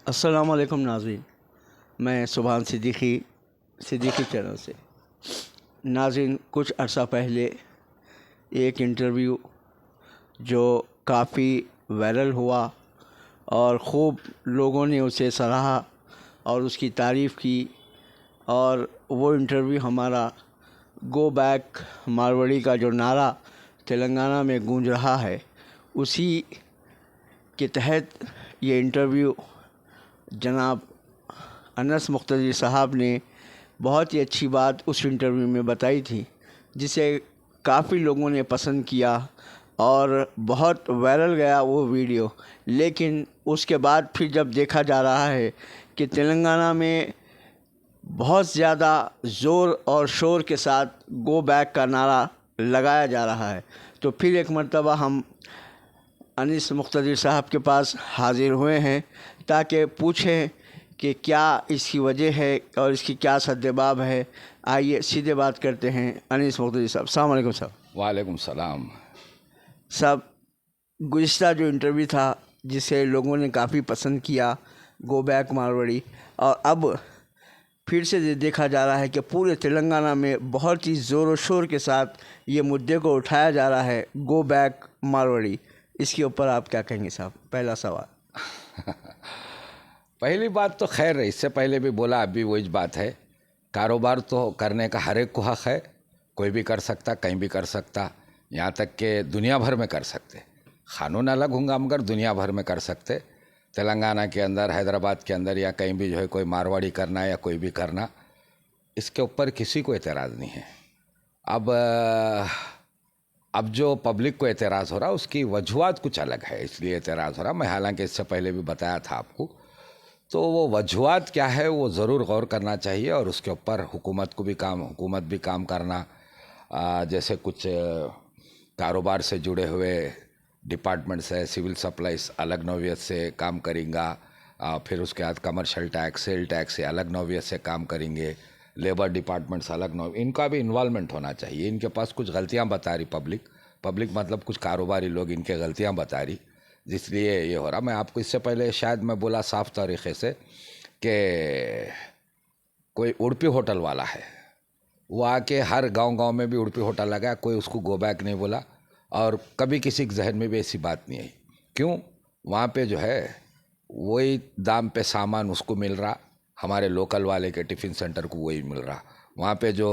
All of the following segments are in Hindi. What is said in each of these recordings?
अस्सलाम वालेकुम नाज़रीन। मैं सुभान सिद्दीकी चैनल से। नाज़रीन, कुछ अर्सा पहले एक इंटरव्यू जो काफ़ी वायरल हुआ और ख़ूब लोगों ने उसे सराहा और उसकी तारीफ़ की, और वो इंटरव्यू हमारा गो बैक मारवाड़ी का जो नारा तेलंगाना में गूंज रहा है, उसी के तहत ये इंटरव्यू जनाब अनस मुख्तदिर साहब ने बहुत ही अच्छी बात उस इंटरव्यू में बताई थी, जिसे काफ़ी लोगों ने पसंद किया और बहुत वायरल गया वो वीडियो। लेकिन उसके बाद फिर जब देखा जा रहा है कि तेलंगाना में बहुत ज़्यादा ज़ोर और शोर के साथ गो बैक का नारा लगाया जा रहा है, तो फिर एक मर्तबा हम अनीस मुख्तदिर साहब के पास हाज़िर हुए हैं ताकि पूछें कि क्या इसकी वजह है और इसकी क्या सद्देबाब है। आइए सीधे बात करते हैं अनीस मुख्तदिर साहब। अस्सलाम वालेकुम साहब। वालेकुम सलाम। साहब, गुज़िश्ता जो इंटरव्यू था जिसे लोगों ने काफ़ी पसंद किया, गो बैक मारवाड़ी, और अब फिर से देखा जा रहा है कि पूरे तेलंगाना में बहुत ही ज़ोर और शोर के साथ ये मुद्दे को उठाया जा रहा है, गो बैक मारवाड़ी। इसके ऊपर आप क्या कहेंगे साहब? पहला सवाल। पहली बात तो खैर, इससे पहले भी बोला, अभी वही बात है। कारोबार तो करने का हर एक को हक़ है, कोई भी कर सकता, कहीं भी कर सकता, यहाँ तक कि दुनिया भर में कर सकते। क़ानून अलग होंगे मगर दुनिया भर में कर सकते। तेलंगाना के अंदर, हैदराबाद के अंदर या कहीं भी जो है कोई मारवाड़ी करना या कोई भी करना, इसके ऊपर किसी को एतराज़ नहीं है। अब जो पब्लिक को एतराज़ हो रहा उसकी वजूहात कुछ अलग है, इसलिए एतराज़ हो रहा। मैं हालांकि इससे पहले भी बताया था आपको, तो वो वजूहात क्या है वो ज़रूर गौर करना चाहिए और उसके ऊपर हुकूमत भी काम करना। जैसे कुछ कारोबार से जुड़े हुए डिपार्टमेंट्स है, सिविल सप्लाईज अलग नौवियत से काम करेंगा, फिर उसके बाद कमर्शियल टैक्स, सेल टैक्स से अलग नौवियत से काम करेंगे, लेबर डिपार्टमेंट्स अलग इनका भी इन्वॉल्वमेंट होना चाहिए। इनके पास कुछ गलतियां बता रही पब्लिक मतलब कुछ कारोबारी लोग इनके गलतियां बता रही, जिसलिए ये हो रहा। मैं आपको इससे पहले शायद मैं बोला साफ तरीक़े से कि कोई उड़पी होटल वाला है, वो आके हर गांव में भी उड़पी होटल लगाया, कोई उसको गो बैक नहीं बोला और कभी किसी के जहन में भी ऐसी बात नहीं आई। क्यों? वहाँ पे जो है वही दाम पे सामान उसको मिल रहा, हमारे लोकल वाले के टिफ़िन सेंटर को वही मिल रहा। वहाँ पे जो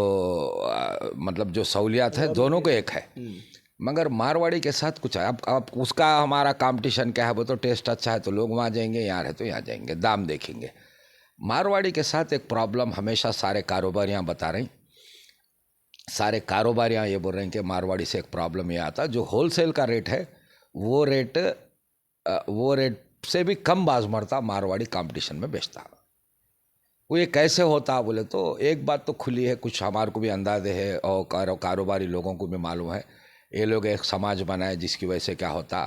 मतलब जो सहूलियात है दोनों को एक है, मगर मारवाड़ी के साथ कुछ है। अब उसका हमारा कंपटीशन क्या है? वो तो टेस्ट अच्छा है तो लोग वहाँ जाएंगे, यहाँ है तो यहाँ जाएंगे, दाम देखेंगे। मारवाड़ी के साथ एक प्रॉब्लम हमेशा सारे कारोबारियाँ बता रही, सारे कारोबारियाँ ये बोल रहे हैं कि मारवाड़ी से एक प्रॉब्लम ये आता, जो होलसेल का रेट है वो रेट से भी कम बाज़मरता मारवाड़ी कंपटीशन में बेचता। वो ये कैसे होता बोले तो एक बात तो खुली है, कुछ हमारे को भी अंदाजे है और कारोबारी लोगों को भी मालूम है। ये लोग एक समाज बनाए जिसकी वजह से क्या होता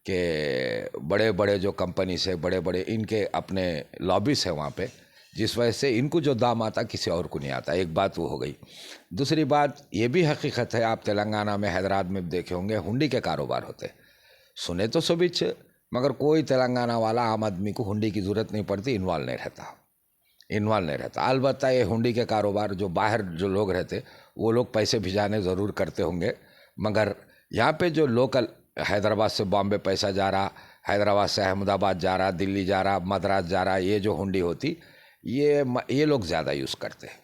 कि बड़े बड़े जो कंपनी से बड़े बड़े इनके अपने लॉबीज है वहाँ पे, जिस वजह से इनको जो दाम आता किसी और को नहीं आता। एक बात वो हो गई। दूसरी बात ये भी हकीकत है, आप तेलंगाना में हैदराबाद में देखे होंगे हुंडी के कारोबार होते, सुने तो सभी, मगर कोई तेलंगाना वाला आम आदमी को हुंडी की ज़रूरत नहीं पड़ती, इन्वॉल्व नहीं रहता। अलबत्ता ये हुंडी के कारोबार जो बाहर जो लोग रहते वो लोग पैसे भिजाने ज़रूर करते होंगे, मगर यहाँ पे जो लोकल हैदराबाद से बॉम्बे पैसा जा रहा, हैदराबाद से अहमदाबाद जा रहा, दिल्ली जा रहा, मद्रास जा रहा, ये जो हुंडी होती ये लोग ज़्यादा यूज़ करते हैं।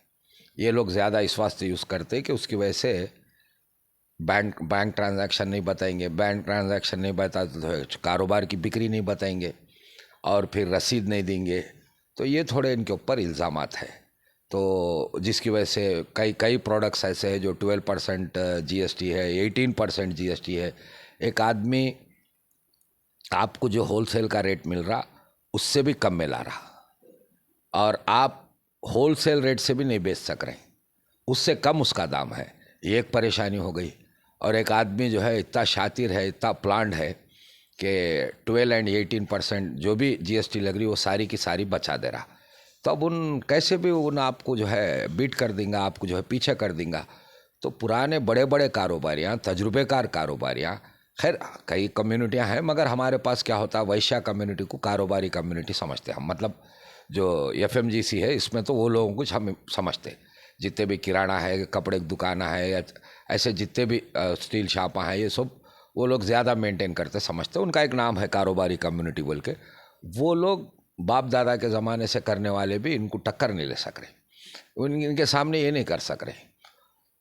ये लोग ज़्यादा इस वास्ते यूज़ करते हैं कि उसकी वजह से बैंक ट्रांजैक्शन नहीं बताएंगे, बैंक ट्रांजैक्शन नहीं बताते तो कारोबार की बिक्री नहीं बताएंगे और फिर रसीद नहीं देंगे। तो ये थोड़े इनके ऊपर इल्ज़ामात है, तो जिसकी वजह से कई प्रोडक्ट्स ऐसे हैं जो 12% GST है, 18% GST है। एक आदमी आपको जो होलसेल का रेट मिल रहा उससे भी कम मिला रहा और आप होलसेल रेट से भी नहीं बेच सक रहे, उससे कम उसका दाम है। ये एक परेशानी हो गई। और एक आदमी जो है इतना शातिर है, इतना प्लान्ड है कि 12 और 18% जो भी GST लग रही वो सारी की सारी बचा दे रहा, तो अब उन कैसे भी उन आपको जो है बीट कर देंगे, आपको जो है पीछे कर देंगे। तो पुराने बड़े बड़े कारोबारियाँ, तजुर्बेकार कारोबारियाँ खैर कई कम्युनिटियां हैं, मगर हमारे पास क्या होता है, वैश्या कम्युनिटी को कारोबारी कम्युनिटी समझते हैं हम। मतलब जो FMGC है इसमें तो वो लोगों कुछ हम समझते, जितने भी किराना है, कपड़े की दुकाना है, या ऐसे जितने भी स्टील शॉपां हैं, ये सब वो लोग ज़्यादा मेंटेन करते समझते। उनका एक नाम है कारोबारी कम्युनिटी बोल के। वो लोग बाप दादा के ज़माने से करने वाले भी इनको टक्कर नहीं ले सक रहे, इनके सामने ये नहीं कर सक रहे।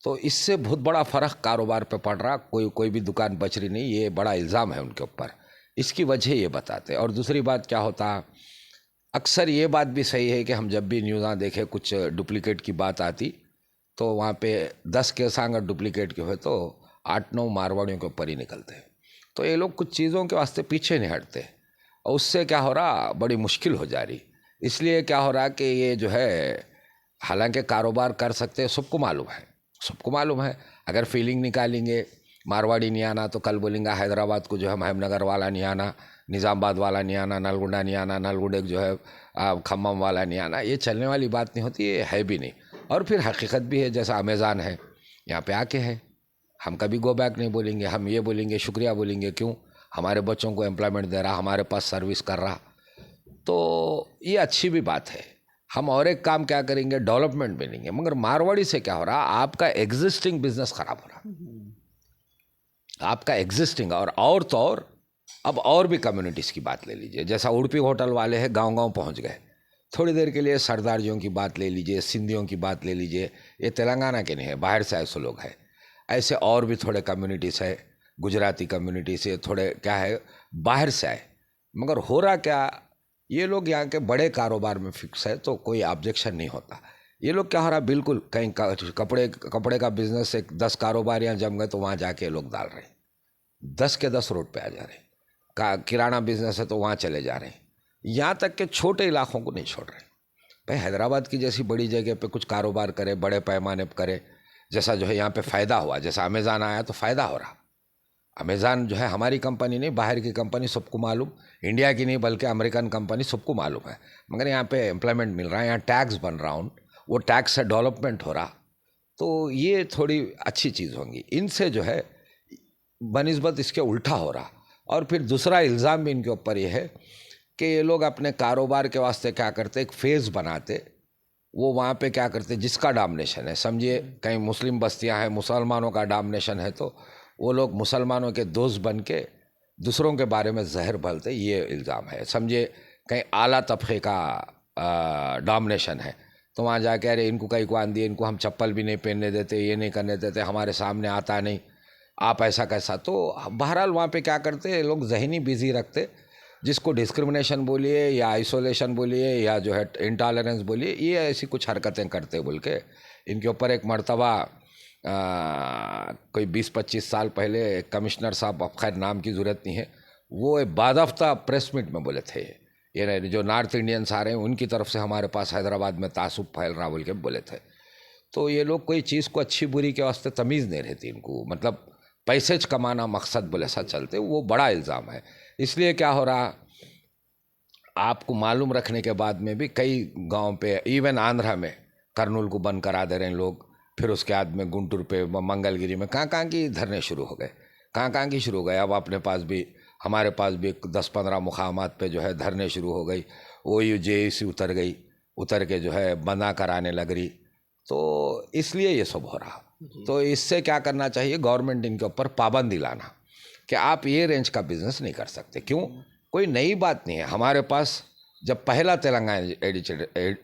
तो इससे बहुत बड़ा फ़र्क कारोबार पे पड़ रहा, कोई भी दुकान बच रही नहीं, ये बड़ा इल्ज़ाम है उनके ऊपर। इसकी वजह ये बताते। और दूसरी बात क्या होता, अक्सर ये बात भी सही है कि हम जब भी न्यूज़ देखें कुछ डुप्लीकेट की बात आती, तो वहाँ पे 10 केस अगर डुप्लीकेट के हुए तो 8-9 मारवाड़ियों के ऊपर ही निकलते हैं। तो ये लोग कुछ चीज़ों के वास्ते पीछे नहीं हटते, और उससे क्या हो रहा, बड़ी मुश्किल हो जा रही। इसलिए क्या हो रहा कि ये जो है, हालांकि कारोबार कर सकते हैं, सबको मालूम है, सबको मालूम है। अगर फीलिंग निकालेंगे, मारवाड़ी नहीं आना तो कल बोलेंगे हैदराबाद को जो है महमनगर वाला नहीं आना, निज़ामबाद वाला नहीं आना, नलगुंडा नहीं आना, नलगुंडे जो है खम्मम वाला नहीं आना। ये चलने वाली बात नहीं होती, ये है भी नहीं। और फिर हकीकत भी है, जैसा अमेज़ान है, यहाँ पे आके है, हम कभी गो बैक नहीं बोलेंगे, हम ये बोलेंगे, शुक्रिया बोलेंगे। क्यों? हमारे बच्चों को एम्प्लॉयमेंट दे रहा, हमारे पास सर्विस कर रहा, तो ये अच्छी भी बात है। हम और एक काम क्या करेंगे, डेवलपमेंट बनेंगे। मगर मारवाड़ी से क्या हो रहा, आपका एग्जिस्टिंग बिजनेस खराब हो रहा, आपका एग्जिस्टिंग। और तो और अब और भी कम्युनिटीज़ की बात ले लीजिए, जैसा उड़पी होटल वाले हैं, गांव-गांव पहुंच गए, थोड़ी देर के लिए सरदारजियों की बात ले लीजिए, सिंधियों की बात ले लीजिए, ये तेलंगाना के नहीं है, बाहर से ऐसे लोग हैं। ऐसे और भी थोड़े कम्युनिटीज़ है, गुजराती कम्युनिटी से थोड़े क्या है, बाहर से आए। मगर हो रहा क्या, ये लोग यहाँ के बड़े कारोबार में फिक्स है, तो कोई ऑब्जेक्शन नहीं होता। ये लोग क्या हो रहा, बिल्कुल कहीं कपड़े का बिजनेस, एक 10 कारोबारियाँ जम गए तो वहाँ जाके लोग डाल रहे हैं, 10 के 10 रोड पे आ जा रहे हैं। किराना बिजनेस है तो वहाँ चले जा रहे हैं, यहाँ तक के छोटे इलाकों को नहीं छोड़ रहे। भाई हैदराबाद की जैसी बड़ी जगह पे कुछ कारोबार करे, बड़े पैमाने पर करे, जैसा जो है यहाँ पे फ़ायदा हुआ, जैसा अमेज़ान आया तो फ़ायदा हो रहा। अमेज़ान जो है हमारी कंपनी नहीं, बाहर की कंपनी, सबको मालूम, इंडिया की नहीं बल्कि अमेरिकन कंपनी, सबको मालूम है। मगर यहाँ पे एम्प्लॉयमेंट मिल रहा है, यहाँ टैक्स बन रहा हूँ, वो टैक्स से डेवलपमेंट हो रहा, तो ये थोड़ी अच्छी चीज़ होंगी। इनसे जो है बनिस्बत इसके उल्टा हो रहा। और फिर दूसरा इल्ज़ाम भी इनके ऊपर ये है कि ये लोग अपने कारोबार के वास्ते क्या करते, एक फेज़ बनाते, वो वहाँ पे क्या करते, जिसका डोमिनेशन है, समझिए कहीं मुस्लिम बस्तियाँ हैं, मुसलमानों का डोमिनेशन है, तो वो लोग मुसलमानों के दोस्त बन के दूसरों के बारे में जहर भलते, ये इल्ज़ाम है। समझिए कहीं आला तबके का डोमिनेशन है, तो वहाँ जाके अरे इनको कहीं को आंधी, इनको हम चप्पल भी नहीं पहनने देते, ये नहीं करने देते, हमारे सामने आता नहीं, आप ऐसा कैसा। तो बहरहाल वहाँ पे क्या करते लोग, जहनी बिजी रखते, जिसको डिस्क्रिमिनेशन बोलिए या आइसोलेशन बोलिए या जो है इंटॉलरेंस बोलिए, ये ऐसी कुछ हरकतें करते बोल के इनके ऊपर एक मर्तबा कोई 20-25 साल पहले कमिश्नर साहब, अब खैर नाम की ज़रूरत नहीं है, वो एक बादफ्ता प्रेस मीट में बोले थे, ये जो नॉर्थ इंडियंस आ रहे हैं उनकी तरफ से हमारे पास हैदराबाद में तासुब फैल रहा बोल के बोले थे। तो ये लोग कोई चीज़ को अच्छी बुरी के वास्ते तमीज़ नहीं रहती इनको, मतलब पैसे कमाना मकसद बोले ऐसा चलते, वो बड़ा इल्ज़ाम है। इसलिए क्या हो रहा, आपको मालूम रखने के बाद में भी कई गांव पे, इवन आंध्रा में कर्नूल को बंद करा दे रहे हैं लोग, फिर उसके बाद में गुंटूर पे, मंगलगिरी में, कहाँ की धरने शुरू हो गए, कहाँ की शुरू हो गए। अब अपने पास भी, हमारे पास भी 10-15 मुकामात पे जो है धरने शुरू हो गई, OUJC उतर के जो है बंदा कराने लग रही, तो इसलिए ये सब हो रहा। तो इससे क्या करना चाहिए, गवर्नमेंट इनके ऊपर पाबंदी लाना कि आप ये रेंज का बिजनेस नहीं कर सकते। क्यों? कोई नई बात नहीं है। हमारे पास जब पहला तेलंगाना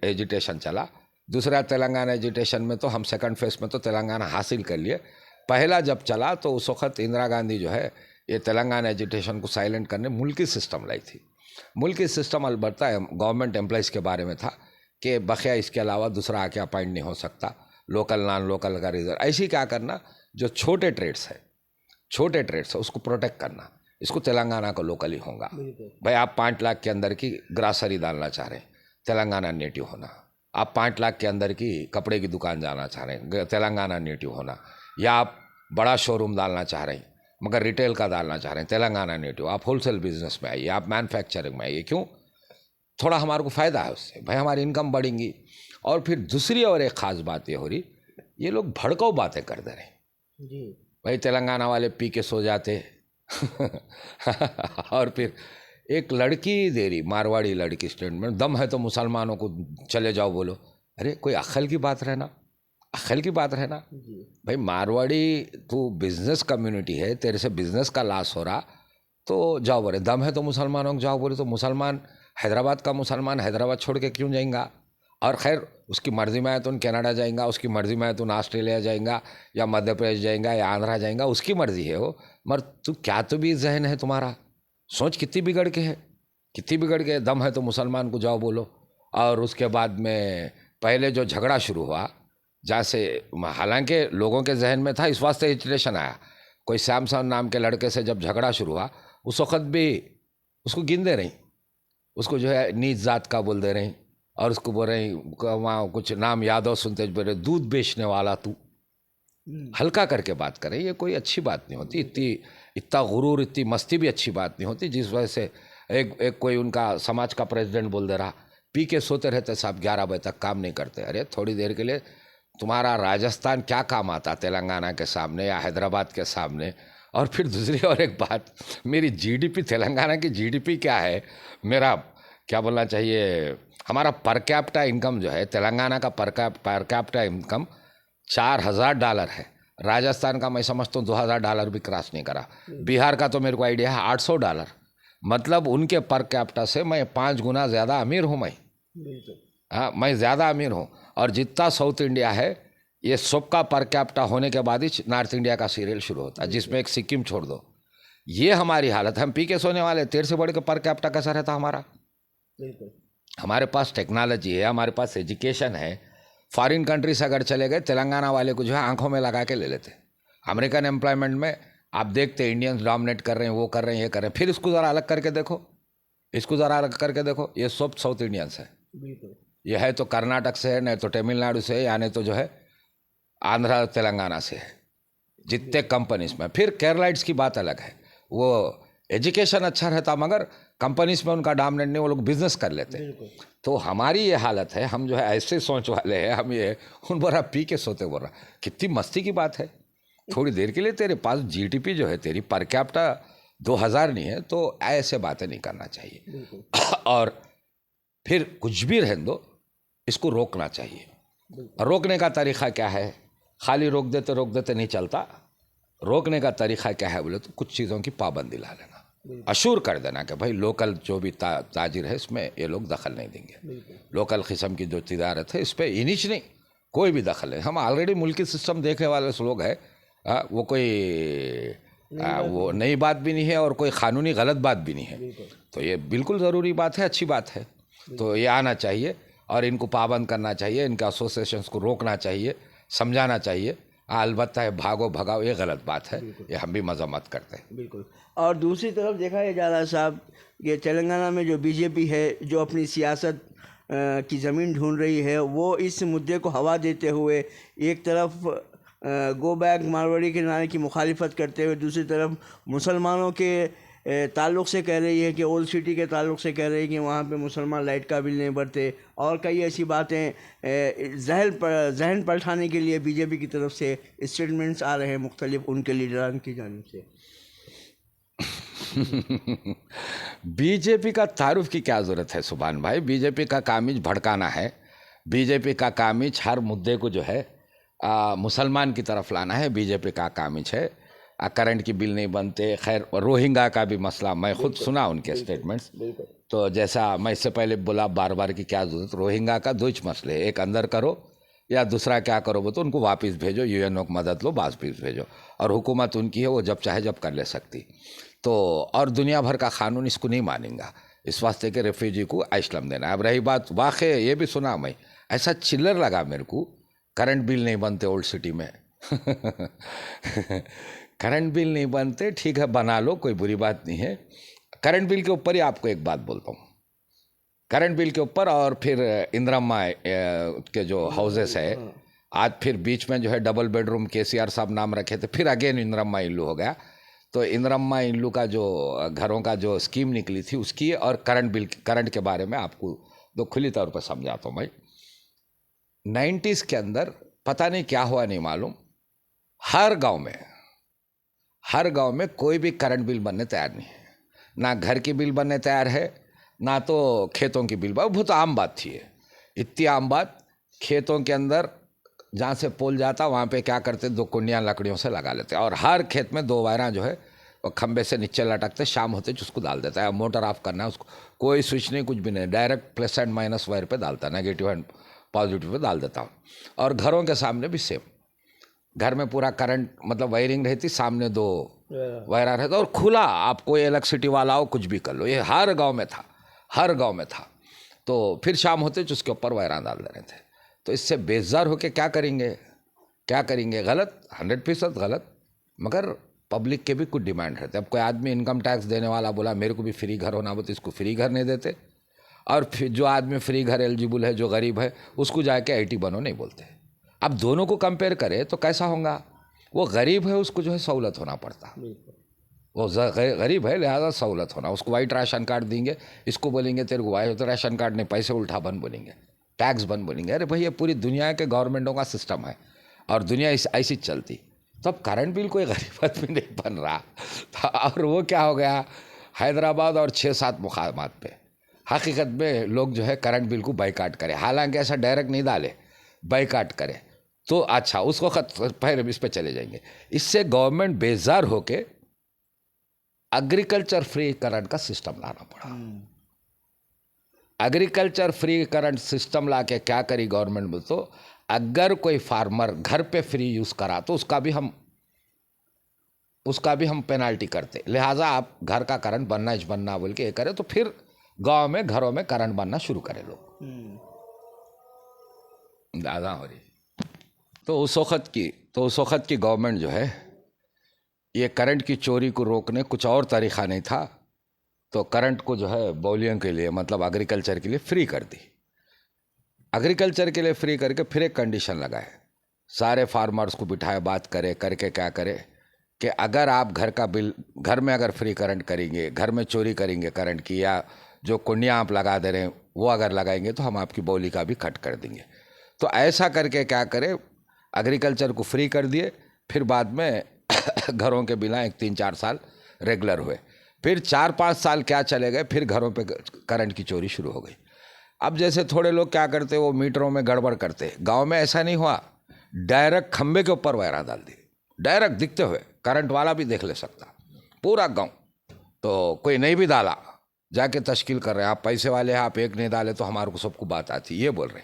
एजिटेशन चला, दूसरा तेलंगाना एजिटेशन में तो हम सेकंड फेज में तो तेलंगाना हासिल कर लिए, पहला जब चला तो उस वक्त इंदिरा गांधी जो है ये तेलंगाना एजिटेशन को साइलेंट करने मुल्की सिस्टम लाई थी। मुल्की सिस्टम अलबत्ता गवर्नमेंट एम्प्लॉइज़ के बारे में था कि बखिया इसके अलावा दूसरा आके अपॉइंट नहीं हो सकता, लोकल नॉन लोकल का रिजर्व, ऐसी क्या करना, जो छोटे ट्रेड्स है उसको प्रोटेक्ट करना। इसको तेलंगाना का लोकल ही होगा। भाई आप 5 लाख के अंदर की ग्रासरी डालना चाह रहे हैं, तेलंगाना नेटिव होना। आप 5 लाख के अंदर की कपड़े की दुकान डालना चाह रहे हैं, तेलंगाना नेटिव होना। या आप बड़ा शोरूम डालना चाह रहे हैं मगर रिटेल का डालना चाह रहे हैं, तेलंगाना नेटिव। आप होलसेल बिजनेस में आइए, आप मैन्युफैक्चरिंग में आइए। क्यों? थोड़ा हमारे को फ़ायदा है उससे, भाई हमारी इनकम बढ़ेंगी। और फिर दूसरी और एक ख़ास बात ये हो रही, ये लोग भड़काऊ बातें कर दे रहे हैं जी। भाई तेलंगाना वाले पी के सो जाते, और फिर एक लड़की दे रही, मारवाड़ी लड़की स्टेटमेंट, दम है तो मुसलमानों को चले जाओ बोलो। अरे कोई अक्ल की बात रहना, अक्ल की बात रहना भाई। मारवाड़ी तू बिजनेस कम्युनिटी है, तेरे से बिजनेस का लॉस हो रहा तो जाओ बोले। दम है तो मुसलमानों को जाओ बोले तो मुसलमान, हैदराबाद का मुसलमान हैदराबाद छोड़ के क्यों जाएगा? और खैर उसकी मर्जी में आए तो कनाडा जाएगा, उसकी मर्जी में आए तो ऑस्ट्रेलिया जाएगा या मध्य प्रदेश जाएगा या आंध्रा जाएगा, उसकी मर्जी है वो। मगर तू क्या तो भी जहन है तुम्हारा, सोच कितनी बिगड़ के है, कितनी बिगड़ के। दम है तो मुसलमान को जाओ बोलो। और उसके बाद में पहले जो झगड़ा शुरू हुआ, जहाँ से हालांकि लोगों के जहन में था, इस वास्ते इरिटेशन आया, कोई सैमसन नाम के लड़के से जब झगड़ा शुरू हुआ उस वक़्त भी उसको गिन दे रही, उसको जो है नीच जात का बोल दे रही, और उसको बोल रही वहाँ कुछ नाम यादव सुनते बोल रहे दूध बेचने वाला तू। हल्का करके बात करें, ये कोई अच्छी बात नहीं होती। इतना गुरूर, इतनी मस्ती भी अच्छी बात नहीं होती, जिस वजह से एक कोई उनका समाज का प्रेसिडेंट बोल दे रहा, पी के सोते रहते साहब, 11 बजे तक काम नहीं करते। अरे थोड़ी देर के लिए तुम्हारा राजस्थान क्या काम आता तेलंगाना के सामने या हैदराबाद के सामने? और फिर दूसरी और एक बात, मेरी जीडीपी, तेलंगाना की जीडीपी क्या है, मेरा क्या बोलना चाहिए, हमारा पर कैपिटा इनकम जो है, तेलंगाना का पर कैपिटा इनकम $4000 है। राजस्थान का मैं समझता हूँ $2000 भी क्रॉस नहीं करा। बिहार का तो मेरे को आइडिया है $800। मतलब उनके पर कैपिटा से मैं 5 गुना ज़्यादा अमीर हूँ मैं। हाँ, मैं ज़्यादा अमीर हूँ। और जितना साउथ इंडिया है, ये सबका पर कैपिटा होने के बाद ही नॉर्थ इंडिया का सीरियल शुरू होता है, जिसमें एक सिक्किम छोड़ दो। ये हमारी हालत है, हम पी के सोने वाले। तेरे से बढ़ के पर कैपिटा कैसा रहता हमारा? हमारे पास टेक्नोलॉजी है, हमारे पास एजुकेशन है। फॉरेन कंट्री से अगर चले गए, तेलंगाना वाले को जो है आंखों में लगा के ले लेते। अमेरिकन एम्प्लॉयमेंट में आप देखते इंडियंस डोमिनेट कर रहे हैं, वो कर रहे हैं, ये कर रहे हैं। फिर इसको ज़रा अलग करके देखो, इसको ज़रा अलग करके देखो, ये सब साउथ इंडियंस है। ये है तो कर्नाटक से है, नहीं तो तमिलनाडु से है, या नहीं तो जो है आंध्रा तेलंगाना से है, जितने कंपनीज में। फिर केरलाइट्स की बात अलग है, वो एजुकेशन अच्छा रहता मगर कंपनीज में उनका डोमिनेट नहीं, वो लोग बिजनेस कर लेते। तो हमारी ये हालत है, हम जो है ऐसे सोच वाले हैं, हम ये उन बोला पी के सोते बोल रहा। कितनी मस्ती की बात है। थोड़ी देर के लिए तेरे पास जीडीपी जो है तेरी पर कैपिटा 2000 नहीं है, तो ऐसे बातें नहीं करना चाहिए। और फिर कुछ भी रहने दो, इसको रोकना चाहिए। रोकने का तरीका क्या है? खाली रोक देते नहीं चलता। रोकने का तरीका क्या है बोले तो कुछ चीज़ों की पाबंदी ला लेना, अशूर कर देना कि भाई लोकल जो भी ताजिर है इसमें ये लोग दखल नहीं देंगे। लोकल किस्म की जो तिजारत है इस पर इनिच नहीं, कोई भी दखल नहीं। हम ऑलरेडी मुल्की सिस्टम देखने वाले लोग हैं, वो कोई वो नई बात भी नहीं है और कोई क़ानूनी गलत बात भी नहीं है। तो ये बिल्कुल ज़रूरी बात है, अच्छी बात है। तो ये आना चाहिए और इनको पाबंद करना चाहिए, इनके एसोसिएशंस को रोकना चाहिए, समझाना चाहिए। अलबत्ता है भागो भगाओ ये गलत बात है, ये हम भी मजम्मत करते हैं। बिल्कुल। और दूसरी तरफ देखा जा रहा है साहब, ये तेलंगाना में जो बीजेपी है, जो अपनी सियासत की ज़मीन ढूंढ रही है, वो इस मुद्दे को हवा देते हुए एक तरफ गो बैक मारवाड़ी के नारे की मुखालिफत करते हुए, दूसरी तरफ मुसलमानों के ताल्लुक़ से कह रही है कि ओल्ड सिटी के ताल्लुक़ से कह रही है कि वहाँ पे मुसलमान लाइट का बिल नहीं भरते, और कई ऐसी बातें जहन पलटाने के लिए बीजेपी की तरफ से स्टेटमेंट्स आ रहे हैं मुख्तलिफ उनके लीडरान की जानिब से। बीजेपी का तारुफ की क्या ज़रूरत है सुभान भाई? बीजेपी का कामिज भड़काना है, बीजेपी का कामिज हर मुद्दे को जो है मुसलमान की तरफ लाना है। बीजेपी का कामिज है करंट की बिल नहीं बनते। खैर रोहिंगा का भी मसला मैं खुद सुना उनके स्टेटमेंट्स, तो जैसा मैं इससे पहले बोला बार बार की क्या ज़रूरत। रोहिंगा का 2 मसले, एक अंदर करो या दूसरा क्या करो वो तो उनको वापस भेजो, यूएनओ की मदद लो, वापस भेजो, और हुकूमत उनकी है, वो जब चाहे जब कर ले सकती। तो और दुनिया भर का कानून इसको नहीं मानेगा, इस वास्ते के रेफ्यूजी को आइसलम देना। अब रही बात वाक़ ये भी सुना मैं, ऐसा चिल्लर लगा मेरे को, करंट बिल नहीं बनते ओल्ड सिटी में। करंट बिल नहीं बनते, ठीक है बना लो, कोई बुरी बात नहीं है। करंट बिल के ऊपर ही आपको एक बात बोलता हूँ, करंट बिल के ऊपर और फिर इंदिरम्मा के जो हाउसेस है, आज फिर बीच में जो है डबल बेडरूम केसीआर साहब नाम रखे थे, फिर अगेन इंदिरम्मा इल्लू हो गया। तो इंदिरम्मा इल्लू का जो घरों का जो स्कीम निकली थी उसकी और करंट के बारे में आपको दो खुली तौर पर समझाता हूँ भाई। 90s के अंदर पता नहीं क्या हुआ नहीं मालूम, हर गांव में हर गांव में कोई भी करंट बिल बनने तैयार नहीं है, ना घर की बिल बनने तैयार है, ना तो खेतों की बिल। वो तो आम बात थी, इतनी आम बात। खेतों के अंदर जहाँ से पोल जाता वहाँ पे क्या करते, 2 कुंडियाँ लकड़ियों से लगा लेते और हर खेत में 2 वायरा जो है वो खंबे से नीचे लटकते, शाम होते उसको डाल देता है। मोटर ऑफ करना है उसको, कोई स्विच नहीं, कुछ भी नहीं, direct plus and minus wire पे डालता, नेगेटिव एंड पॉजिटिव पे डाल देता हूँ। और घरों के सामने भी सेम, घर में पूरा करंट मतलब वायरिंग रहती, सामने 2 वायरा रहता और खुला, आप कोई इलेक्ट्रिसिटी वाला हो कुछ भी कर लो। ये हर गाँव में था, हर गाँव में था। तो फिर शाम होते उसके ऊपर वायरा डाल दे रहे थे। तो इससे बेजार होके क्या करेंगे, क्या करेंगे? गलत, 100% गलत। मगर पब्लिक के भी कुछ डिमांड रहते। अब कोई आदमी इनकम टैक्स देने वाला बोला मेरे को भी फ्री घर होना, तो इसको फ्री घर नहीं देते। और फिर जो आदमी फ्री घर एलिजिबल है, जो गरीब है, उसको जाके आईटी बनो नहीं बोलते। अब दोनों को कंपेयर करें तो कैसा होगा? वो गरीब है, उसको जो है सहूलत होना पड़ता, वो गरीब है लिहाजा सहूलत होना। उसको वाइट राशन कार्ड देंगे, इसको बोलेंगे तेरे को वाइट राशन कार्ड नहीं, पैसे उल्टा बन बोलेंगे, टैक्स बन बोलेंगे। अरे भाई ये पूरी दुनिया के गवर्नमेंटों का सिस्टम है और दुनिया ऐसी चलती। तो अब करंट बिल कोई गरीब आदमी नहीं बन रहा। और वो क्या हो गया, हैदराबाद और 6-7 मुकामात पे हकीकत में लोग जो है करंट बिल को बाइकाट करें। हालांकि ऐसा डायरेक्ट नहीं डाले, बाइकाट करें तो अच्छा, उसको पहले इस पे चले जाएंगे। इससे गवर्नमेंट बेजार होके एग्रीकल्चर फ्री करंट का सिस्टम लाना पड़ा। एग्रीकल्चर फ्री करंट सिस्टम ला के क्या करी गवर्नमेंट में, तो अगर कोई फार्मर घर पे फ्री यूज़ करा तो उसका भी हम पेनाल्टी करते। लिहाजा आप घर का करंट बनना बोल के ये करें, तो फिर गांव में घरों में करंट बनना शुरू करें लोग। दादा हो रही तो उस वक्त की गवर्नमेंट जो है ये करंट की चोरी को रोकने कुछ और तरीक़ा नहीं था, तो करंट को जो है बौलियों के लिए मतलब एग्रीकल्चर के लिए फ्री कर दी। एग्रीकल्चर के लिए फ्री करके फिर एक कंडीशन लगाए, सारे फार्मर्स को बिठाए, बात करके क्या करे कि अगर आप घर में अगर फ्री करंट करेंगे, घर में चोरी करेंगे करंट की, या जो कुंडियाँ आप लगा दे रहे हैं वो अगर लगाएंगे तो हम आपकी बोली का भी कट कर देंगे। तो ऐसा करके क्या करे, एग्रीकल्चर को फ्री कर दिए। फिर बाद में घरों के बिना 3-4 साल रेगुलर हुए, फिर 4-5 साल क्या चले गए, फिर घरों पे करंट की चोरी शुरू हो गई। अब जैसे थोड़े लोग क्या करते, वो मीटरों में गड़बड़ करते। गांव में ऐसा नहीं हुआ, डायरेक्ट खंबे के ऊपर वायरा डाल दी, डायरेक्ट दिखते हुए, करंट वाला भी देख ले सकता पूरा गांव। तो कोई नहीं भी डाला, जाके तश्कील कर रहे हैं, आप पैसे वाले हैं, आप एक नहीं डाले तो हमारे को सबको बात आती, ये बोल रहे।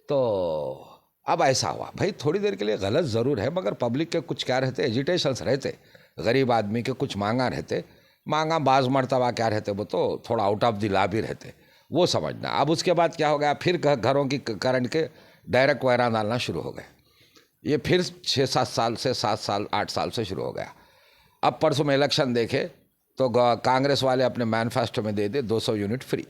तो अब ऐसा हुआ भाई, थोड़ी देर के लिए गलत ज़रूर है, मगर पब्लिक के कुछ क्या रहते, एजिटेशंस रहते, गरीब आदमी के कुछ मांगा रहते, मांगा बाज मरतबा क्या रहते, वो तो थोड़ा आउट ऑफ द लॉ भी रहते, वो समझना। अब उसके बाद क्या हो गया, फिर घरों की करंट के डायरेक्ट वायरा डालना शुरू हो गए। ये फिर 6-7 साल से 7 साल 8 साल से शुरू हो गया। अब परसों में इलेक्शन देखे तो कांग्रेस वाले अपने मैनिफेस्टो में दे दिए 200 यूनिट फ्री,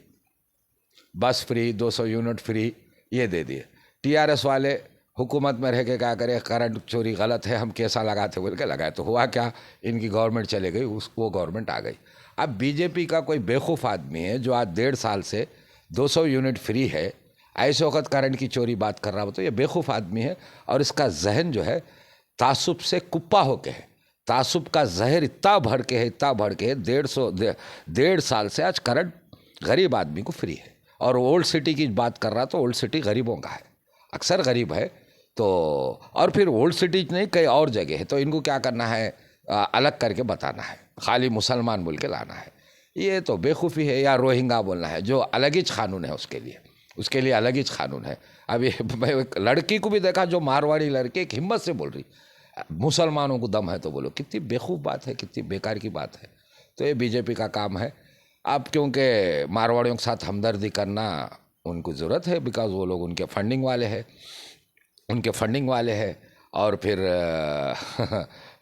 बस फ्री, 200 यूनिट फ्री, ये दे दिए। टीआरएस वाले हुकूमत में रह के क्या करे, करंट चोरी गलत है, हम कैसा लगाते बोल के लगाए। तो हुआ क्या, इनकी गवर्नमेंट चले गई, वो गवर्नमेंट आ गई। अब बीजेपी का कोई बेवकूफ़ आदमी है जो आज 1.5 साल से 200 यूनिट फ्री है, ऐसे वक्त करंट की चोरी बात कर रहा हो, तो ये बेवकूफ़ आदमी है। और इसका जहन जो है तासुब से कुप्पा होके है, तासुब का जहर इतना भड़ के है, 1.5 साल से आज करंट गरीब आदमी को फ्री है। और ओल्ड सिटी की बात कर रहा, तो ओल्ड सिटी गरीबों का है, अक्सर गरीब है। तो और फिर ओल्ड सिटी नहीं, कई और जगह है, तो इनको क्या करना है, अलग करके बताना है, खाली मुसलमान बोल के लाना है, ये तो बेवकूफ़ी है। या रोहिंगा बोलना है, जो अलग ही कानून है, उसके लिए अलग ही कानून है। अब ये मैं एक लड़की को भी देखा, जो मारवाड़ी लड़की, एक हिम्मत से बोल रही मुसलमानों को दम है, तो बोलो कितनी बेवकूफ़ बात है, कितनी बेकार की बात है। तो ये बीजेपी का काम है। अब क्योंकि मारवाड़ियों के साथ हमदर्दी करना उनको ज़रूरत है, बिकॉज वो लोग उनके फंडिंग वाले हैं, और फिर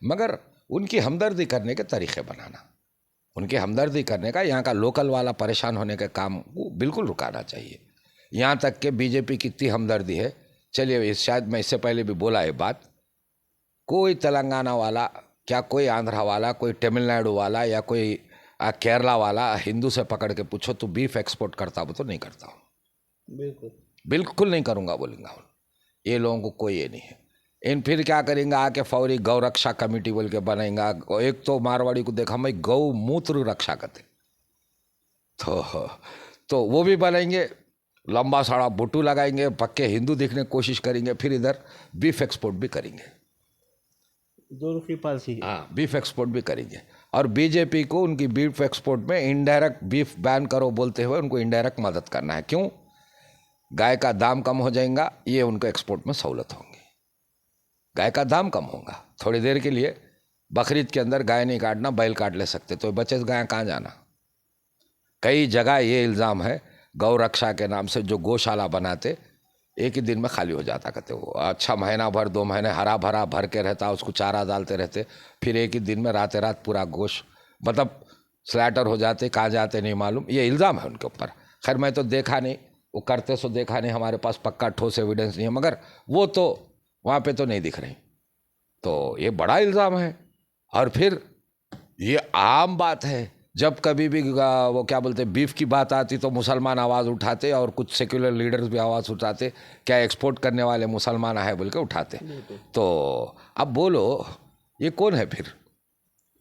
मगर उनकी हमदर्दी करने के तरीक़े बनाना, उनकी हमदर्दी करने का, यहाँ का लोकल वाला परेशान होने के काम को बिल्कुल रुकाना चाहिए। यहाँ तक कि बीजेपी की इतनी हमदर्दी है, चलिए शायद मैं इससे पहले भी बोला ये बात, कोई तेलंगाना वाला, क्या कोई आंध्रा वाला, कोई तमिलनाडु वाला, या कोई केरला वाला हिंदू से पकड़ के पूछो तो बीफ एक्सपोर्ट करता हो, तो नहीं करता हूँ, बिल्कुल नहीं करूँगा बोलेंगे। ये लोगों को कोई ये नहीं है। इन फिर क्या करेंगे, आके फौरी गौ रक्षा कमेटी बोल के बनाएंगा। एक तो मारवाड़ी को देखा मैं गौ मूत्र रक्षा करते, तो वो भी बनाएंगे, लंबा साड़ा बुट्टू लगाएंगे, पक्के हिंदू दिखने की कोशिश करेंगे, फिर इधर बीफ एक्सपोर्ट भी करेंगे। दो रुपये पॉलिसी। हाँ, बीफ एक्सपोर्ट भी करेंगे। और बीजेपी को उनकी बीफ एक्सपोर्ट में इनडायरेक्ट बीफ बैन करो बोलते हुए उनको इनडायरेक्ट मदद करना है। क्यों? गाय का दाम कम हो जाएगा, ये उनको एक्सपोर्ट में सहूलत होंगी। गाय का दाम कम होगा, थोड़ी देर के लिए बकरीद के अंदर गाय नहीं काटना, बैल काट ले सकते, तो बचे गाय कहाँ जाना। कई जगह ये इल्ज़ाम है गौ रक्षा के नाम से जो गौशाला बनाते एक ही दिन में खाली हो जाता कहते वो। अच्छा महीना भर 2 महीने हरा भरा भर के रहता, उसको चारा डालते रहते, फिर एक ही दिन में रातें रात पूरा गोश्त मतलब स्लैटर हो जाते, कहाँ जाते नहीं मालूम। ये इल्ज़ाम है उनके ऊपर। खैर मैं तो देखा नहीं, वो करते सो देखा नहीं, हमारे पास पक्का ठोस एविडेंस नहीं है, मगर वो तो वहाँ पे तो नहीं दिख रही। तो ये बड़ा इल्ज़ाम है। और फिर ये आम बात है, जब कभी भी वो क्या बोलते बीफ की बात आती तो मुसलमान आवाज़ उठाते और कुछ सेक्युलर लीडर्स भी आवाज़ उठाते, क्या एक्सपोर्ट करने वाले मुसलमान है बोल के उठाते। तो अब बोलो ये कौन है फिर?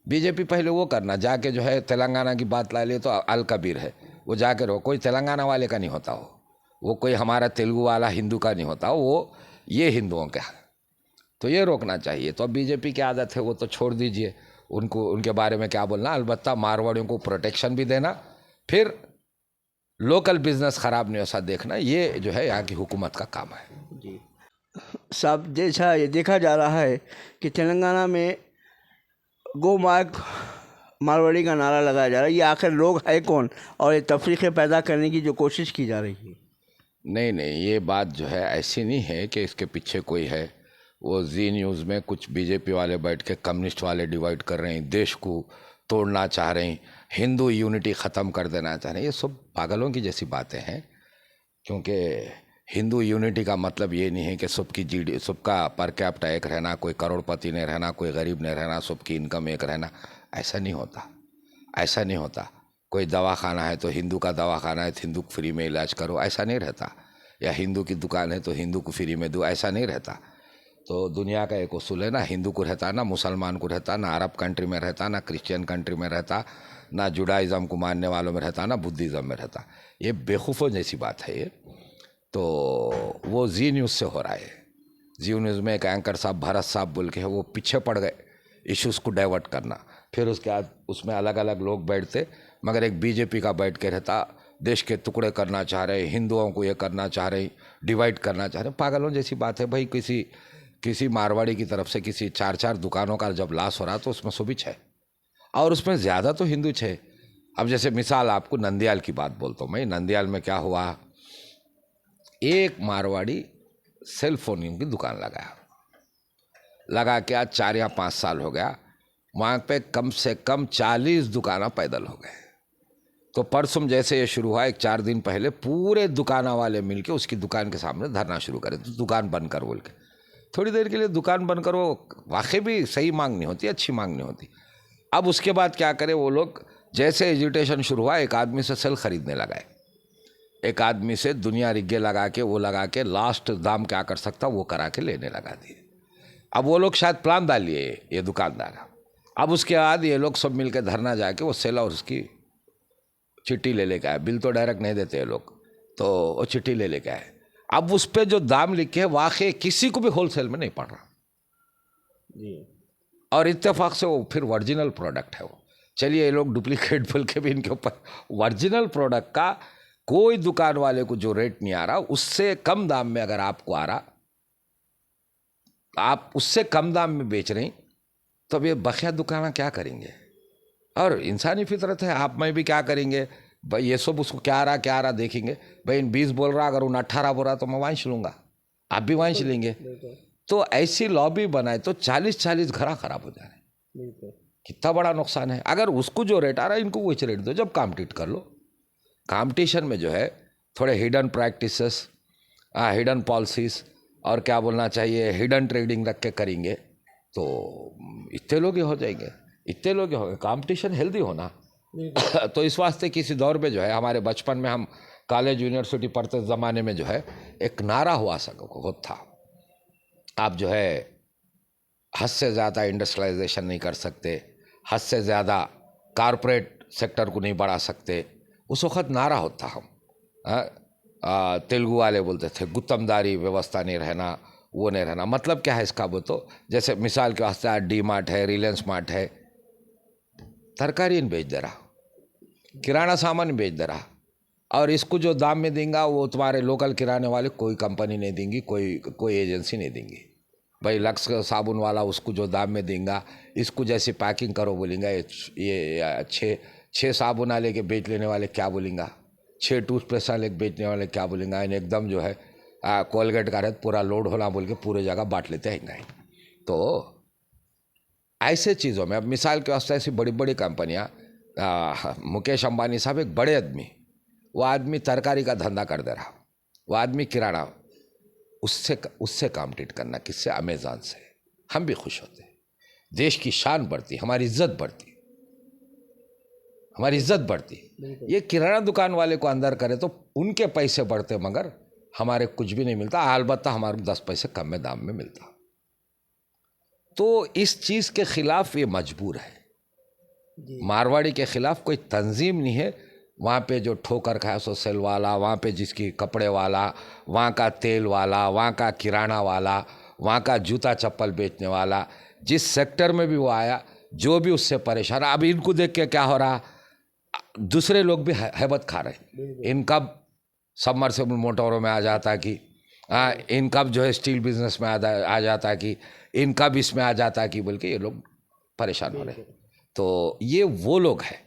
बीजेपी पहले वो करना, जाके जो है तेलंगाना की बात ला ले तो अल कबीर है, वो जाके रहो, कोई तेलंगाना वाले का नहीं होता वो कोई हमारा तेलुगु वाला हिंदू का नहीं होता, वो ये हिंदुओं का। तो ये रोकना चाहिए। तो अब बीजेपी की आदत है वो तो छोड़ दीजिए, उनको उनके बारे में क्या बोलना। अलबत्ता मारवाड़ियों को प्रोटेक्शन भी देना, फिर लोकल बिजनेस खराब नहीं ऐसा देखना, ये जो है यहाँ की हुकूमत का काम है। जी साहब, जैसा ये देखा जा रहा है कि तेलंगाना में गो मार्ग मारवाड़ी का नारा लगाया जा रहा है, ये आखिर लोग है कौन और ये तफरीक़ें पैदा करने की जो कोशिश की जा रही है? नहीं, ये बात जो है ऐसी नहीं है कि इसके पीछे कोई है। वो जी न्यूज़ में कुछ बीजेपी वाले बैठ के कम्युनिस्ट वाले डिवाइड कर रहे हैं, देश को तोड़ना चाह रहे हैं, हिंदू यूनिटी ख़त्म कर देना चाह रहे हैं। ये सब पागलों की जैसी बातें हैं, क्योंकि हिंदू यूनिटी का मतलब ये नहीं है कि सबका पर कैपिटा एक रहना, कोई करोड़पति नहीं रहना, कोई गरीब नहीं रहना, सबकी इनकम एक रहना। ऐसा नहीं होता, ऐसा नहीं होता। कोई दवाखाना है तो हिंदू का दवाखाना है तो हिंदू को फ्री में इलाज करो, ऐसा नहीं रहता। या हिंदू की दुकान है तो हिंदू को फ्री में दो, ऐसा नहीं रहता। तो दुनिया का एक उसूल है ना, हिंदू को रहता, ना मुसलमान को रहता, ना अरब कंट्री में रहता, ना क्रिश्चियन कंट्री में रहता, ना जुडाइज़म को मानने वालों में रहता, ना बुद्धिज़्म में रहता। ये बेवकूफ़ों जैसी बात है ये। तो वो जी न्यूज़ से हो रहा है। जी न्यूज़ में एक एंकर साहब भरत साहब बोल के है, वो पीछे पड़ गए इश्यूज़ को डाइवर्ट करना। फिर उसके बाद उसमें अलग अलग लोग बैठते, मगर एक बीजेपी का बैठ के रहता, देश के टुकड़े करना चाह रहे, हिंदुओं को ये करना चाह रहे, डिवाइड करना चाह रहे। पागलों जैसी बात है भाई। किसी मारवाड़ी की तरफ से किसी 4 दुकानों का जब लॉस हो रहा तो उसमें सुबह 6 और उसमें ज़्यादा तो हिंदू 6। अब जैसे मिसाल आपको नंदियाल की बात बोलता हूँ मैं। नंदियाल में क्या हुआ, एक मारवाड़ी सेल फोन की दुकान लगा के आज 4 या 5 साल हो गया। वहाँ पे कम से कम 40 दुकाना पैदल हो गए। तो परसों जैसे ये शुरू हुआ, एक 4 दिन पहले पूरे दुकाना वाले मिलके उसकी दुकान के सामने धरना शुरू करे, तो दुकान बंद कर बोल के। थोड़ी देर के लिए दुकान बंद करो, वाकई भी सही मांग नहीं होती, अच्छी मांग नहीं होती। अब उसके बाद क्या करे वो लोग, जैसे एजिटेशन शुरू हुआ, एक आदमी से सेल खरीदने लगाए, एक आदमी से दुनिया रिग्गे लगा के लास्ट दाम क्या कर सकता वो करा के लेने लगा दिए। अब वो लोग शायद प्लान डाल लिए ये दुकानदार। अब उसके बाद ये लोग सब मिलकर धरना जाके वो सेल और उसकी चिट्ठी ले लेके आए। बिल तो डायरेक्ट नहीं देते ये लोग, तो वो चिट्ठी ले लेके आए। अब उस पर जो दाम लिखे वाकई किसी को भी होलसेल में नहीं पड़ रहा जी। और इत्तेफाक से वो फिर ओरिजिनल प्रोडक्ट है वो। चलिए ये लोग डुप्लीकेट बोल के भी इनके ऊपर, ओरिजिनल प्रोडक्ट का कोई दुकान वाले को जो रेट नहीं आ रहा, उससे कम दाम में अगर आपको आ रहा, आप उससे कम दाम में बेच रही, तो अब ये बखिया दुकाना क्या करेंगे? और इंसानी फितरत है, आप में भी क्या करेंगे भाई, ये सब उसको क्या आ रहा देखेंगे। भाई इन 20 बोल रहा, अगर उन 18 बोल रहा तो मैं वांश लूँगा, आप भी वांश लेंगे। तो ऐसी लॉबी बनाए तो 40 घरा खराब हो जा रहे। कितना बड़ा नुकसान है। अगर उसको जो रेट आ रहा है इनको वही रेट दो, जब कॉम्पिटिट कर लो। कंपटीशन में जो है थोड़े हिडन प्रैक्टिसेस, हिडन पॉलिसीज़ और क्या बोलना चाहिए, हिडन ट्रेडिंग रख के करेंगे तो इतने लोग ही हो जाएंगे, इतने लोग ही हो गए। कॉम्पिटिशन हेल्दी होना। तो इस वास्ते किसी दौर में जो है, हमारे बचपन में हम कॉलेज यूनिवर्सिटी पढ़ते ज़माने में जो है एक नारा हुआ था, आप जो है हद से ज़्यादा इंडस्ट्रियलाइजेशन नहीं कर सकते, हद से ज़्यादा कारपोरेट सेक्टर को नहीं बढ़ा सकते। उस वक़्त नारा होता हम तेलुगु वाले बोलते थे गुत्तमदारी व्यवस्था नहीं रहना, वो नहीं रहना। मतलब क्या है इसका? वो तो जैसे मिसाल के वास्ते आज डी मार्ट है, रिलायंस मार्ट है, तरकारी बेच दे रहा, किराना सामान बेच दे रहा, और इसको जो दाम में देंगे वो तुम्हारे लोकल किराने वाले कोई कंपनी नहीं देंगी, कोई एजेंसी नहीं देंगी। भाई लक्स साबुन वाला उसको जो दाम में देंगे, इसको जैसे पैकिंग करो बोलेंगे, ये छः साबुन वाले के बेच लेने वाले क्या बोलेंगे, 6 टूथपेस्ट वाले बेचने वाले क्या बोलेंगे, एकदम जो है कोलगेट का रहता पूरा लोड होना बोल के पूरे जगह बांट लेते हैं। तो ऐसे चीज़ों में अब मिसाल के वास्ते ऐसी बड़ी बड़ी कंपनियां, मुकेश अंबानी साहब एक बड़े आदमी, वो आदमी तरकारी का धंधा कर दे रहा, वो आदमी किराना, उससे कॉम्पिट करना किससे? अमेज़ॉन से। हम भी खुश होते, देश की शान बढ़ती, हमारी इज्जत बढ़ती, हमारी इज्जत बढ़ती। ये किराना दुकान वाले को अंदर करे तो उनके पैसे बढ़ते, मगर हमारे कुछ भी नहीं मिलता, अलबत्ता हमारे 10 पैसे कम में दाम में मिलता। तो इस चीज़ के खिलाफ ये मजबूर है। मारवाड़ी के खिलाफ कोई तंजीम नहीं है। वहाँ पे जो ठोकर खाया सो सेल वाला, वहाँ पे जिसकी कपड़े वाला, वहाँ का तेल वाला, वहाँ का किराना वाला, वहाँ का जूता चप्पल बेचने वाला, जिस सेक्टर में भी वो आया, जो भी उससे परेशान। अब इनको देख के क्या हो रहा, दूसरे लोग भी हैबत खा रहे। इनका सबमर्सिबल मोटरों में आ जाता कि इनका जो है स्टील बिजनेस में आ जाता कि इनका भी इसमें आ जाता कि बोल के ये लोग परेशान हो रहे। तो ये वो लोग हैं।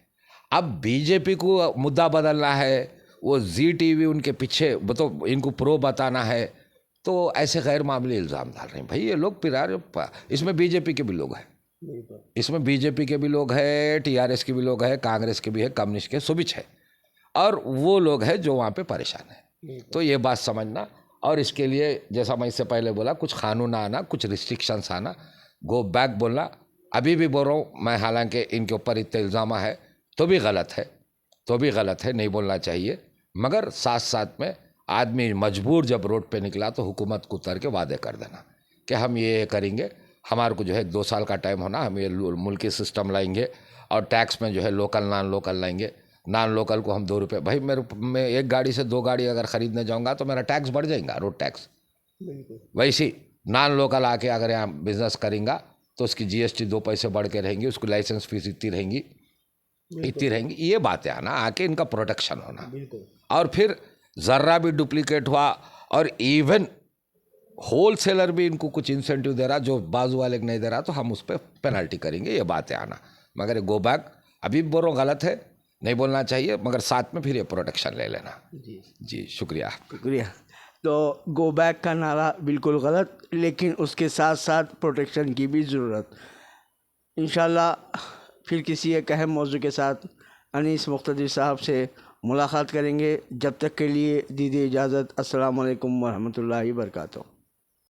अब बीजेपी को मुद्दा बदलना है, वो जी टीवी उनके पीछे तो इनको प्रो बताना है, तो ऐसे गैर मामूली इल्ज़ाम डाल रहे हैं। भाई ये लोग फिर इसमें बीजेपी के भी लोग हैं, इसमें बीजेपी के भी लोग हैं, टीआरएस के भी लोग हैं, कांग्रेस के भी है, कम्युनिस्ट के सभी है, और वो लोग हैं जो वहाँ पे परेशान है। तो ये बात समझना, और इसके लिए जैसा मैं इससे पहले बोला, कुछ कानून आना, कुछ रिस्ट्रिक्शंस आना, गो बैक बोलना। अभी भी बोल रहा हूँ मैं, हालांकि इनके ऊपर इतने इल्ज़ाम है तो भी गलत है, नहीं बोलना चाहिए, मगर साथ साथ में आदमी मजबूर जब रोड पे निकला तो हुकूमत को उतर के वादे कर देना कि हम ये करेंगे, हमारे को जो है 2 साल का टाइम होना, हम ये मुल्की सिस्टम लाएंगे, और टैक्स में जो है लोकल नॉन लोकल लाएंगे। नॉन लोकल को हम 2 रुपये, भाई मैं एक गाड़ी से 2 गाड़ी अगर ख़रीदने जाऊँगा तो मेरा टैक्स बढ़ जाएगा, रोड टैक्स। वैसे नॉन लोकल आके अगर यहाँ बिजनेस करेंगा तो उसकी जीएसटी 2 पैसे बढ़ के रहेंगी, उसकी लाइसेंस फीस इतनी रहेंगी। ये बातें आना, आके इनका प्रोटेक्शन होना। और फिर ज़र्रा भी डुप्लीकेट हुआ, और इवन होलसेलर भी इनको कुछ इंसेंटिव दे रहा जो बाजू वाले को नहीं दे रहा, तो हम उस पर पेनल्टी करेंगे, ये बातें आना। मगर गो बैक अभी बोल रहा हूँ, गलत है, नहीं बोलना चाहिए, मगर साथ में फिर ये प्रोटेक्शन ले लेना। जी शुक्रिया। तो गो बैक का नारा बिल्कुल गलत, लेकिन उसके साथ साथ प्रोटेक्शन की भी ज़रूरत। इंशाल्लाह फिर किसी एक अहम मौजू के साथ अनीस मुख्तदिर साहब से मुलाकात करेंगे। जब तक के लिए दीजिए इजाज़त। अस्सलाम वालेकुम वरहमतुल्लाहि वबरकातुहू।